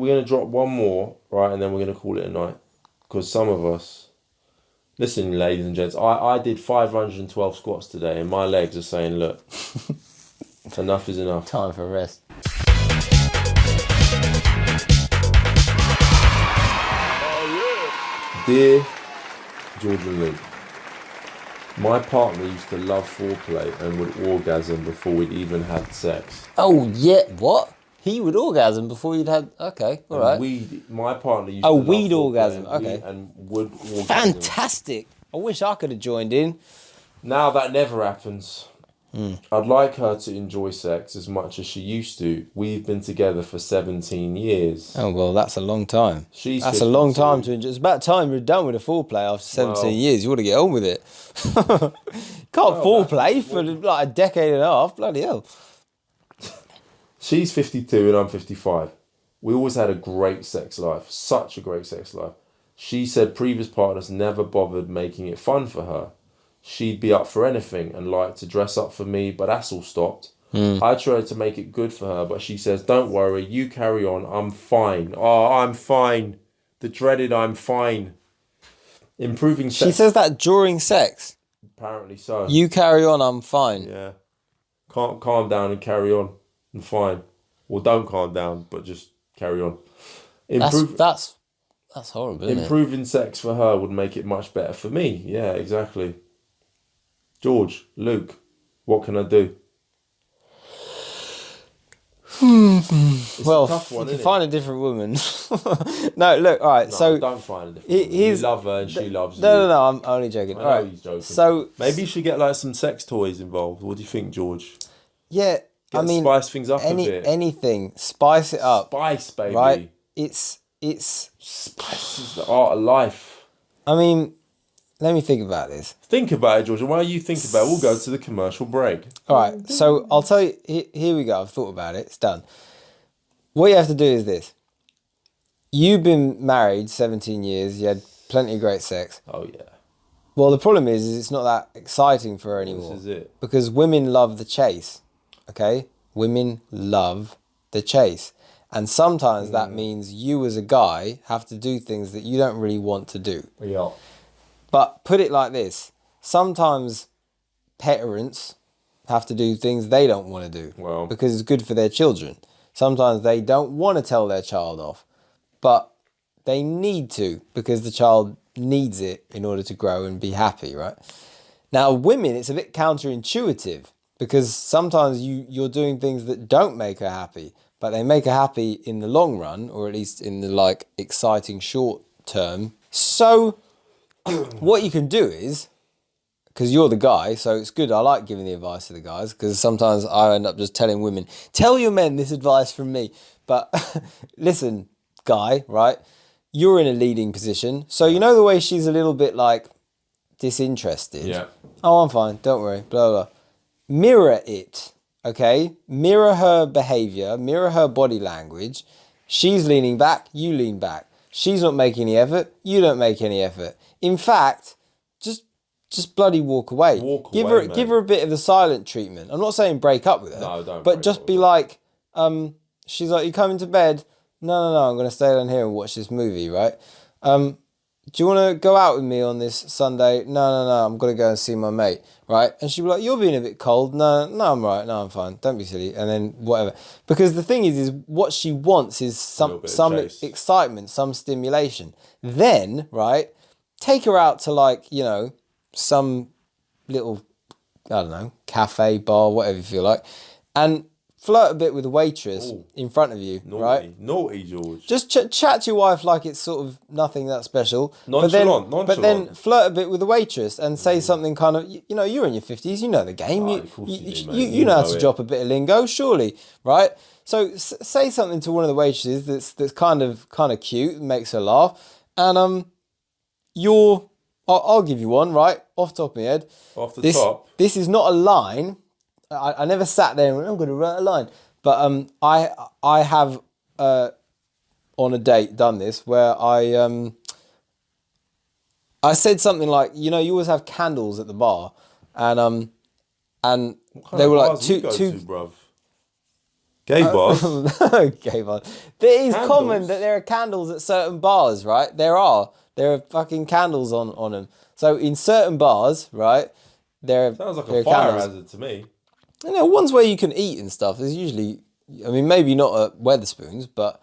gonna drop one more, right, and then we're gonna call it a night. Because some of us, listen, ladies and gents, I did 512 squats today, and my legs are saying, look, enough is enough. Time for rest. Dear George and Luke, my partner used to love foreplay and would orgasm before we'd even had sex. Oh, yeah. What? He would orgasm before you'd had... Okay, all right. My partner used to love we'd foreplay orgasm. Okay. and would orgasm. Fantastic. I wish I could have joined in. Now that never happens. I'd like her to enjoy sex as much as she used to. We've been together for 17 years. Oh, well, that's a long time. She's That's 52. a long time to enjoy. It's about time you're done with the foreplay after 17 years. You want to get on with it. Can't foreplay for like a decade and a half. Bloody hell. She's 52 and I'm 55. We always had a great sex life. Such a great sex life. She said previous partners never bothered making it fun for her. She'd be up for anything and like to dress up for me, but that's all stopped. I tried to make it good for her, but she says, don't worry, you carry on, I'm fine. Oh, I'm fine. The dreaded I'm fine. Improving sex. She says that during sex. Apparently so. You carry on, I'm fine. Yeah. Can't calm down and carry on. I'm fine. Well, don't calm down, but just carry on. That's horrible, isn't it? Improving sex for her would make it much better for me. Yeah, exactly. George, Luke, what can I do? Well, a tough one, you can isn't find a different woman. No, look, all right. No, so don't find a different woman. You love her and she loves you. No, I'm only joking. I All know right. he's joking. So maybe you should get like some sex toys involved. What do you think, George? Yeah, Spice things up a bit. Anything, spice it up. Spice, baby. Right? It's. Spice is the art of life. I mean, let me think about this. Think about it, George. And while you think about it, we'll go to the commercial break. All right. So I'll tell you. Here we go. I've thought about it. It's done. What you have to do is this. You've been married 17 years. You had plenty of great sex. Oh, yeah. Well, the problem is it's not that exciting for her anymore. This is it. Because women love the chase. Okay? Women love the chase. And sometimes that means you as a guy have to do things that you don't really want to do. Yeah. But put it like this. Sometimes parents have to do things they don't want to do. Well. Because it's good for their children. Sometimes they don't want to tell their child off. But they need to because the child needs it in order to grow and be happy, right? Now, women, it's a bit counterintuitive because sometimes you're doing things that don't make her happy, but they make her happy in the long run, or at least in the like exciting short term. So what you can do is, because you're the guy, so it's good. I like giving the advice to the guys because sometimes I end up just telling women, tell your men this advice from me. But listen, guy, right? You're in a leading position. So you know the way she's a little bit like disinterested? Yeah. Oh, I'm fine. Don't worry. Blah, blah. Mirror it, okay? Mirror her behavior. Mirror her body language. She's leaning back. You lean back. She's not making any effort. You don't make any effort. In fact, just bloody walk away. Give her a bit of the silent treatment. I'm not saying break up with her. No, don't. But just be like, she's like, you coming to bed? No, I'm going to stay down here and watch this movie, right? Do you want to go out with me on this Sunday? No, I'm going to go and see my mate, right? And she'll be like, you're being a bit cold. No, I'm right. No, I'm fine. Don't be silly. And then whatever. Because the thing is what she wants is some excitement, some stimulation. Then, right, take her out to like, you know, some little, I don't know, cafe, bar, whatever you feel like, and flirt a bit with the waitress in front of you, right? Naughty, George. Just chat to your wife like it's sort of nothing that special. Nonchalant. But then flirt a bit with the waitress and say something kind of, you know, you're in your 50s, you know the game. You know how to drop a bit of lingo, surely, right? So say something to one of the waitresses that's kind of cute, makes her laugh, and I'll give you one, right? Off the top of my head. Off the top? This is not a line. I never sat there and went, I'm going to write a line. But I have, on a date, done this where I said something like, you know, you always have candles at the bar. And they were like two... Bruv? Gay bars. Gay bars. It is Candles? common that there are candles at certain bars, right? There are fucking candles on them. So in certain bars, right, Sounds like there a are fire candles. hazard to me. You know, ones where you can eat and stuff. There's usually, I mean, maybe not at Weatherspoons, but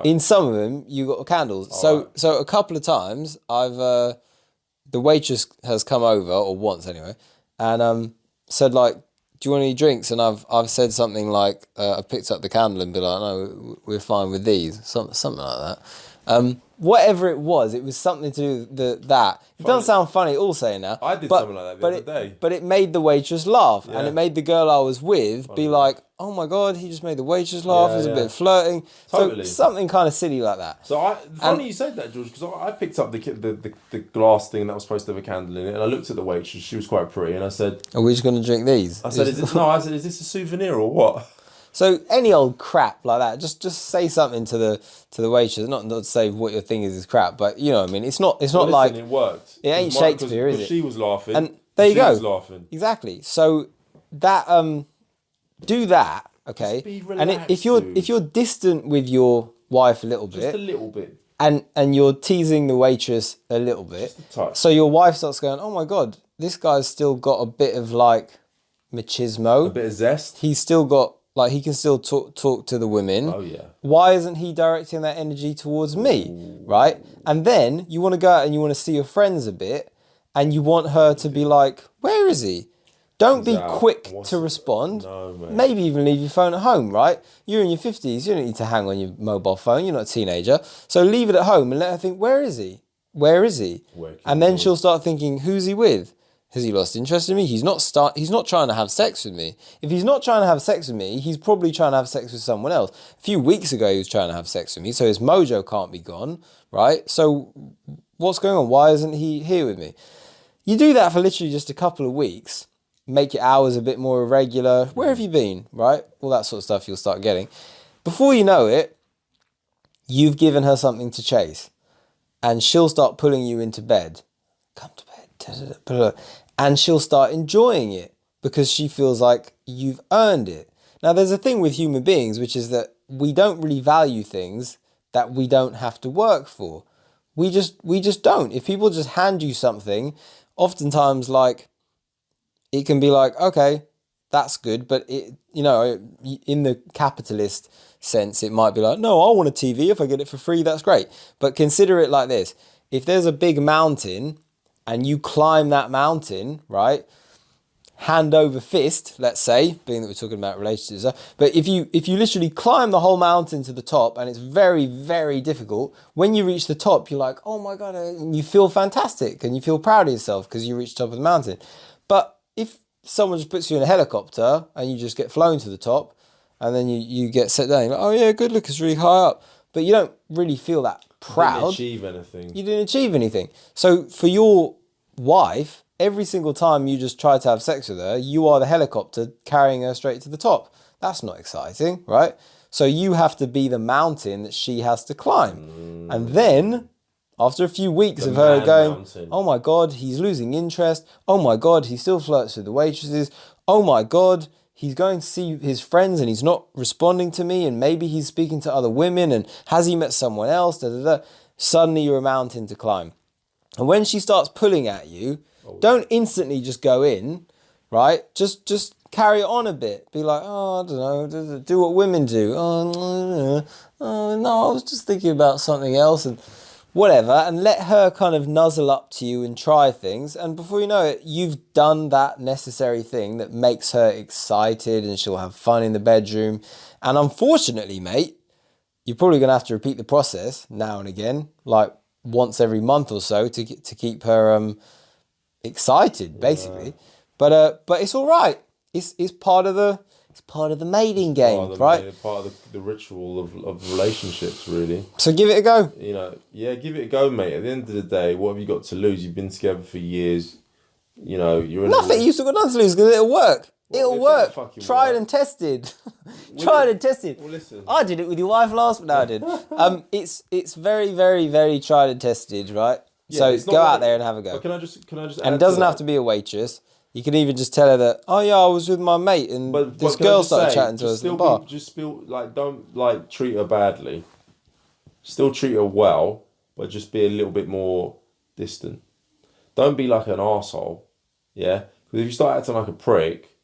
in some of them you got candles. So a couple of times the waitress has come over, or once anyway, and said like, "Do you want any drinks?" And I've said something like, I picked up the candle and be like, "No, we're fine with these," something like that. Whatever it was something to do with that. It doesn't sound funny all saying that. I did something like that the other day. But it made the waitress laugh, and it made the girl I was with be like, "Oh my god, he just made the waitress laugh." It was a bit flirting. Totally. So something kind of silly like that. So funny you said that, George, because I picked up the glass thing that was supposed to have a candle in it, and I looked at the waitress. She was quite pretty, and I said, "Are we just going to drink these?" I said, "Is this a souvenir or what?" So any old crap like that, just say something to the waitress. Not to say what your thing is crap, but you know what I mean. It's not like it worked. It ain't Shakespeare, is it? She was laughing. And there you go. She was laughing. Exactly. So that do that, okay? Just be and relaxed, if you're distant with your wife a little bit, just a little bit, and you're teasing the waitress a little bit, just a touch. So your wife starts going, "Oh my god, this guy's still got a bit of like machismo, a bit of zest. He's still got." Like, he can still talk to the women. Oh, yeah. Why isn't he directing that energy towards me, right? And then you want to go out and you want to see your friends a bit, and you want her to be like, "Where is he?" Don't be quick to respond. No, mate. Maybe even leave your phone at home, right? You're in your 50s. You don't need to hang on your mobile phone. You're not a teenager. So leave it at home and let her think, "Where is he? Where is he?" And then she'll start thinking, "Who's he with? Has he lost interest in me? He's not trying to have sex with me. If he's not trying to have sex with me, he's probably trying to have sex with someone else. A few weeks ago, he was trying to have sex with me, so his mojo can't be gone, right? So what's going on? Why isn't he here with me?" You do that for literally just a couple of weeks, make your hours a bit more irregular. Where have you been, right? All that sort of stuff you'll start getting. Before you know it, you've given her something to chase, and she'll start pulling you into bed. Come to bed. And she'll start enjoying it because she feels like you've earned it. Now, there's a thing with human beings, which is that we don't really value things that we don't have to work for. We just don't. If people just hand you something, oftentimes, like, it can be like, okay, that's good, but it, you know, in the capitalist sense, it might be like, "No, I want a TV. If I get it for free, that's great." But consider it like this: if there's a big mountain and you climb that mountain, right, hand over fist, let's say, being that we're talking about relationships, but if you literally climb the whole mountain to the top, and it's very, very difficult, when you reach the top, you're like, "Oh my God," and you feel fantastic and you feel proud of yourself because you reached the top of the mountain. But if someone just puts you in a helicopter and you just get flown to the top, and then you get set down, you're like, "Oh yeah, good, look, it's really high up," but you don't really feel that proud. You didn't achieve anything. You didn't achieve anything. So for your wife, every single time you just try to have sex with her, you are the helicopter carrying her straight to the top. That's not exciting, right? So you have to be the mountain that she has to climb. And then, after a few weeks of her going, mountain. "Oh my God, he's losing interest. Oh my God, he still flirts with the waitresses. Oh my God, he's going to see his friends and he's not responding to me, and maybe he's speaking to other women, and has he met someone else?" Suddenly you're a mountain to climb. And when she starts pulling at you, don't instantly just go in, right? Just carry it on a bit. Be like, "Oh, I don't know, do what women do. Oh, no, I was just thinking about something else," and whatever, and let her kind of nuzzle up to you and try things. And before you know it, you've done that necessary thing that makes her excited, and she'll have fun in the bedroom. And unfortunately, mate, you're probably going to have to repeat the process now and again, like once every month or so, to keep her excited, basically. But it's all right. It's part of the mating game, right? Part of the ritual of relationships, really. So give it a go. You know, yeah, give it a go, mate. At the end of the day, what have you got to lose? You've been together for years. You know, you're in nothing. You've still got nothing to lose because it'll work. It'll work. Tried and tested. Tried and tested. Well, listen. I did it with your wife last. No, I didn't. It's very, very, very tried and tested, right? Yeah, so go out there and have a go. Can I just? And it doesn't have to be a waitress. You can even just tell her that, oh yeah, I was with my mate and this can I girl just started say, chatting to just us at still the bar. just feel like, don't like treat her badly. Still treat her well, but just be a little bit more distant. Don't be like an arsehole, yeah? Because if you start acting like a prick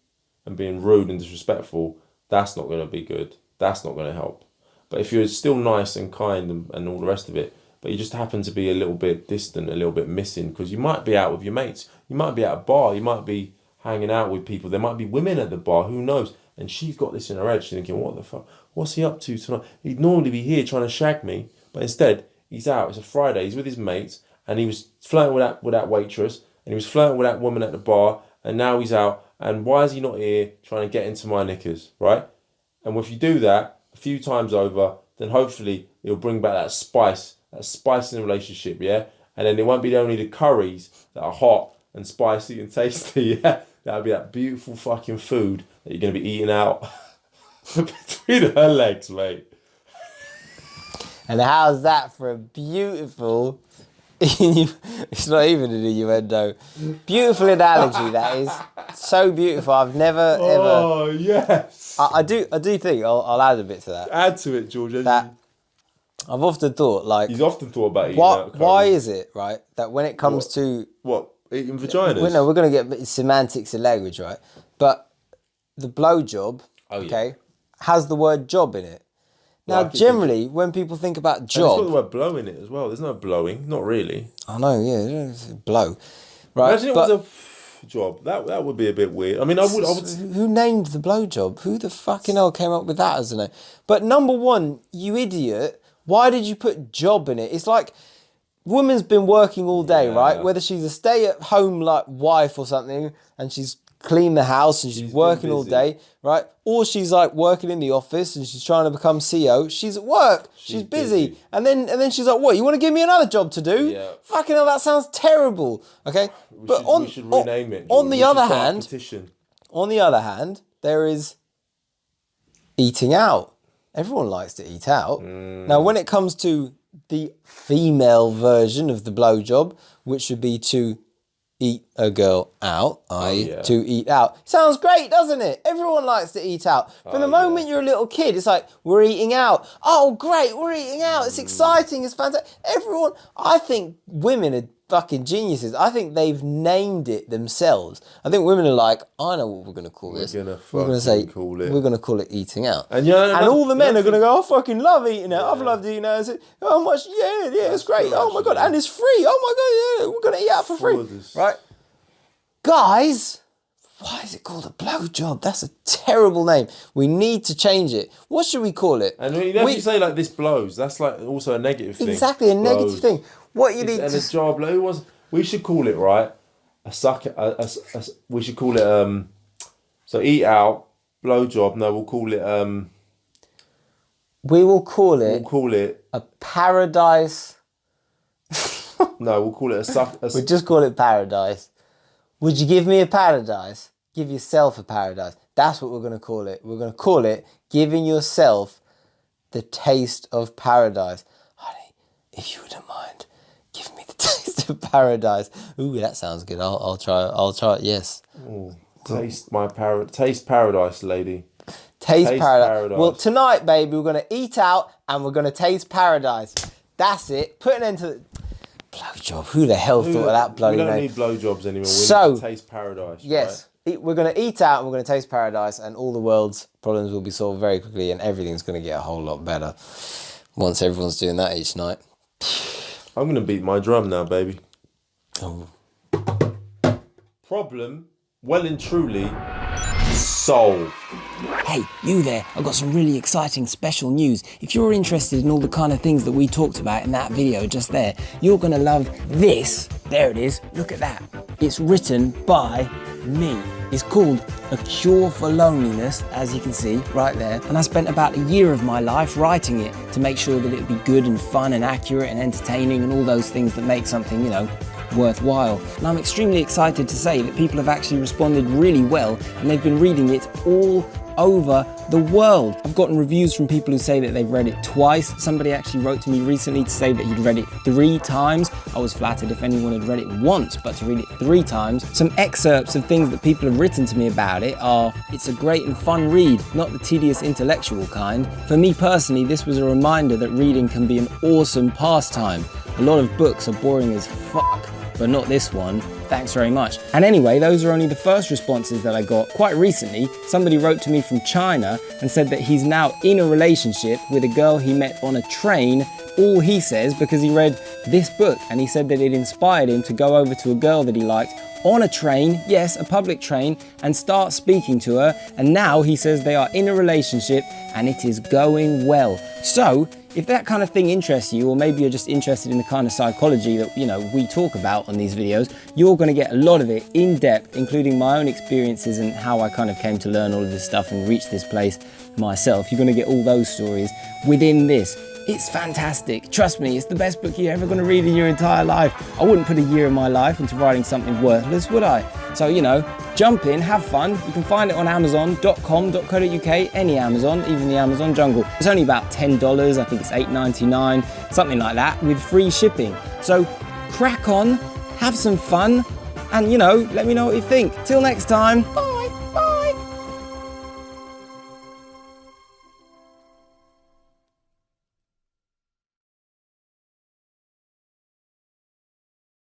and being rude and disrespectful, that's not going to be good. That's not going to help. But if you're still nice and kind and all the rest of it, but you just happen to be a little bit distant, a little bit missing, because you might be out with your mates, you might be at a bar, you might be hanging out with people, there might be women at the bar, who knows? And she's got this in her head, she's thinking, what the fuck, what's he up to tonight? He'd normally be here trying to shag me, but instead, he's out, it's a Friday, he's with his mates, and he was flirting with that waitress, and he was flirting with that woman at the bar, and now he's out, and why is he not here trying to get into my knickers, right? And if you do that a few times over, then hopefully it'll bring back that spice in the relationship, yeah? And then it won't be only the curries that are hot and spicy and tasty, yeah? That'll be that beautiful fucking food that you're going to be eating out between her legs, mate. And how's that for a beautiful, it's not even an innuendo, beautiful analogy, that is. So beautiful. I've never, ever... Oh, yes. I do think, I'll add a bit to that. Add to it, George. That I've often thought, like... He's often thought about eating out curries. Why is it, right, that when it comes to... What? Eating vaginas? Well, no, we're going to get semantics and language, right? But the blowjob, okay, has the word job in it. Now, generally, when people think about job... It's got the word blow in it as well. There's no blowing. Not really. I know, yeah, blow. Right? Imagine it was a job. That would be a bit weird. I mean, I would... Who named the blowjob? Who the fucking hell came up with that as a name? But number one, you idiot, why did you put job in it? It's like... Woman's been working all day, right? Whether she's a stay-at-home like wife or something, and she's cleaned the house and she's working all day, right? Or she's like working in the office and she's trying to become CEO. She's at work. She's busy. And then she's like, what? You want to give me another job to do? Yeah. Fucking hell, that sounds terrible. Okay, we should rename it. On the other hand, there is eating out. Everyone likes to eat out. Now, when it comes to the female version of the blowjob, which would be to eat a girl out, to eat out. Sounds great, doesn't it? Everyone likes to eat out. From the moment you're a little kid, it's like, we're eating out. Oh, great, we're eating out. It's exciting, it's fantastic. Everyone, I think women are fucking geniuses. I think they've named it themselves. I think women are like, I know what we're going to call this. We're going to call it eating out. And all the men are going to go, I fucking love eating out. I've loved eating out. I said, oh, much, it's great. True, oh my God, and it's free. Oh my God, we're going to eat out for free. Right? Guys, why is it called a blowjob? That's a terrible name. We need to change it. What should we call it? And if you say like this blows, that's like also a negative thing. Exactly, a negative thing. What you need and to... a job, we should call it, right, we should call it, so eat out, blowjob, no, we'll call it... We'll call it... A paradise... No, we'll call it We'll just call it paradise. Would you give me a paradise? Give yourself a paradise. That's what we're going to call it. We're going to call it giving yourself the taste of paradise. Honey, if you wouldn't mind, give me the taste of paradise. Ooh, that sounds good. I'll try it. Yes. Ooh, taste paradise, lady. Taste paradise. Well, tonight, baby, we're going to eat out and we're going to taste paradise. That's it. Put an end to the... Blowjob. Who the hell thought of that bloody name? We don't need blowjobs anymore. We need to taste paradise. Yes. Right? We're going to eat out and we're going to taste paradise, and all the world's problems will be solved very quickly, and everything's going to get a whole lot better once everyone's doing that each night. I'm going to beat my drum now, baby. Oh. Problem, well and truly, solved. Hey, you there, I've got some really exciting special news. If you're interested in all the kind of things that we talked about in that video just there, you're going to love this. There it is, look at that. It's written by me. It's called A Cure for Loneliness, as you can see right there. And I spent about a year of my life writing it to make sure that it would be good and fun and accurate and entertaining and all those things that make something, worthwhile. And I'm extremely excited to say that people have actually responded really well, and they've been reading it all over the world. I've gotten reviews from people who say that they've read it twice. Somebody actually wrote to me recently to say that he'd read it 3 times. I was flattered if anyone had read it once, but to read it 3 times. Some excerpts of things that people have written to me about it are, it's a great and fun read, not the tedious intellectual kind. For me personally, this was a reminder that reading can be an awesome pastime. A lot of books are boring as fuck, but not this one. Thanks very much. And anyway, those are only the first responses that I got. Quite recently, somebody wrote to me from China and said that he's now in a relationship with a girl he met on a train, all he says, because he read this book, and he said that it inspired him to go over to a girl that he liked on a train, yes, a public train, and start speaking to her. And now he says they are in a relationship and it is going well. So if that kind of thing interests you, or maybe you're just interested in the kind of psychology that, you know, we talk about on these videos, you're going to get a lot of it in depth, including my own experiences and how I kind of came to learn all of this stuff and reach this place myself. You're going to get all those stories within this. It's fantastic. Trust me, it's the best book you're ever going to read in your entire life. I wouldn't put a year of my life into writing something worthless, would I? So, you know, jump in, have fun. You can find it on amazon.com.co.uk, any Amazon, even the Amazon jungle. It's only about $10, I think it's $8.99, something like that, with free shipping. So crack on, have some fun, and, you know, let me know what you think. Till next time, bye.